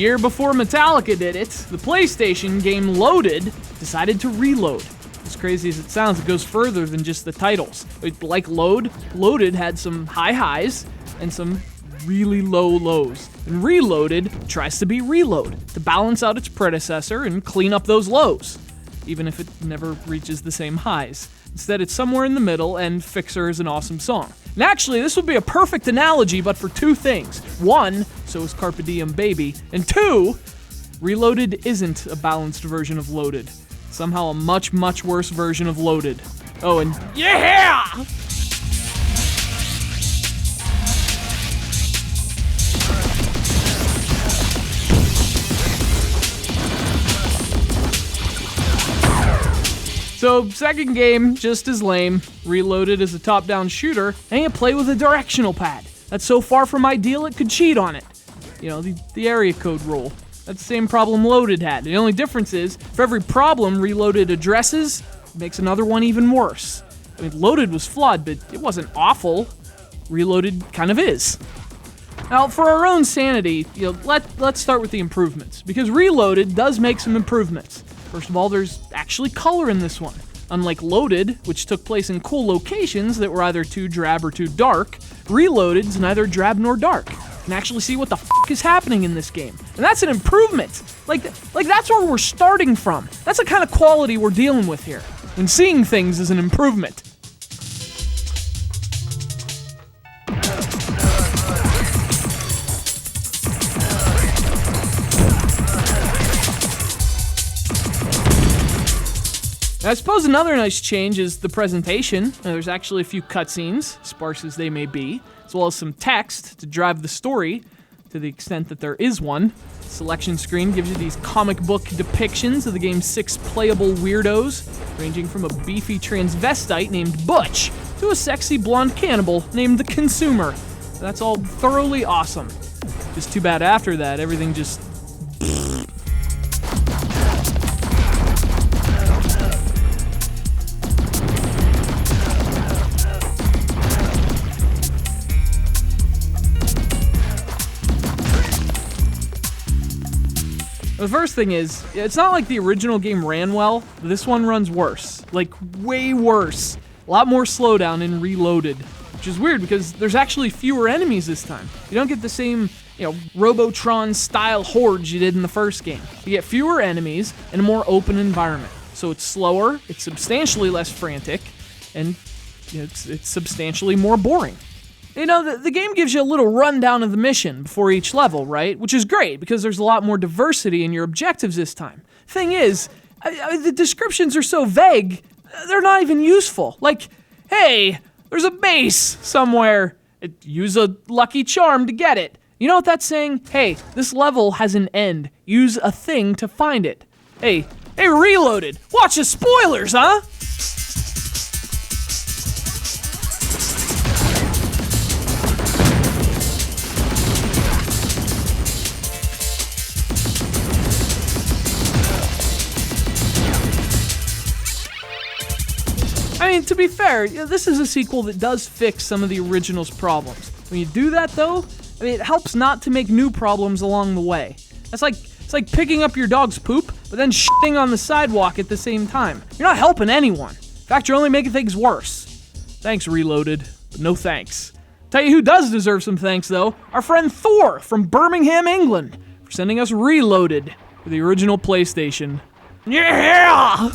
year before Metallica did it, the PlayStation game Loaded decided to reload. As crazy as it sounds, it goes further than just the titles. Like Loaded had some high highs and some really low lows. And Reloaded tries to be Reload, to balance out its predecessor and clean up those lows, even if it never reaches the same highs. Instead, it's somewhere in the middle, and Fixer is an awesome song. And actually, this would be a perfect analogy, but for two things. One, so is Carpe Diem Baby. And two, Reloaded isn't a balanced version of Loaded. Somehow a much, much worse version of Loaded. Oh, and yeah! So, second game, just as lame. Reloaded is a top-down shooter, and you play with a directional pad. That's so far from ideal it could cheat on it. You know, the area code rule. That's the same problem Loaded had. The only difference is, for every problem Reloaded addresses, it makes another one even worse. I mean, Loaded was flawed, but it wasn't awful. Reloaded kind of is. Now, for our own sanity, let's start with the improvements, because Reloaded does make some improvements. First of all, there's actually color in this one. Unlike Loaded, which took place in cool locations that were either too drab or too dark, Reloaded's neither drab nor dark. You can actually see what the f*** is happening in this game. And that's an improvement. Like that's where we're starting from. That's the kind of quality we're dealing with here. When seeing things is an improvement. I suppose another nice change is the presentation. There's actually a few cutscenes, sparse as they may be, as well as some text to drive the story, to the extent that there is one. The selection screen gives you these comic book depictions of the game's 6 playable weirdos, ranging from a beefy transvestite named Butch to a sexy blonde cannibal named the Consumer. That's all thoroughly awesome. Just too bad after that, everything just... The first thing is, it's not like the original game ran well. This one runs worse. Like, way worse. A lot more slowdown in Reloaded. Which is weird because there's actually fewer enemies this time. You don't get the same, Robotron-style hordes you did in the first game. You get fewer enemies and a more open environment. So it's slower, it's substantially less frantic, and it's substantially more boring. The game gives you a little rundown of the mission before each level, right? Which is great, because there's a lot more diversity in your objectives this time. Thing is, the descriptions are so vague, they're not even useful. Like, hey, there's a base somewhere. Use a lucky charm to get it. You know what that's saying? Hey, this level has an end. Use a thing to find it. Hey, Reloaded, watch the spoilers, huh? I mean, to be fair, this is a sequel that does fix some of the original's problems. When you do that, though, it helps not to make new problems along the way. It's like picking up your dog's poop, but then shitting on the sidewalk at the same time. You're not helping anyone. In fact, you're only making things worse. Thanks, Reloaded, but no thanks. Tell you who does deserve some thanks, though. Our friend Thor from Birmingham, England, for sending us Reloaded for the original PlayStation. Yeah!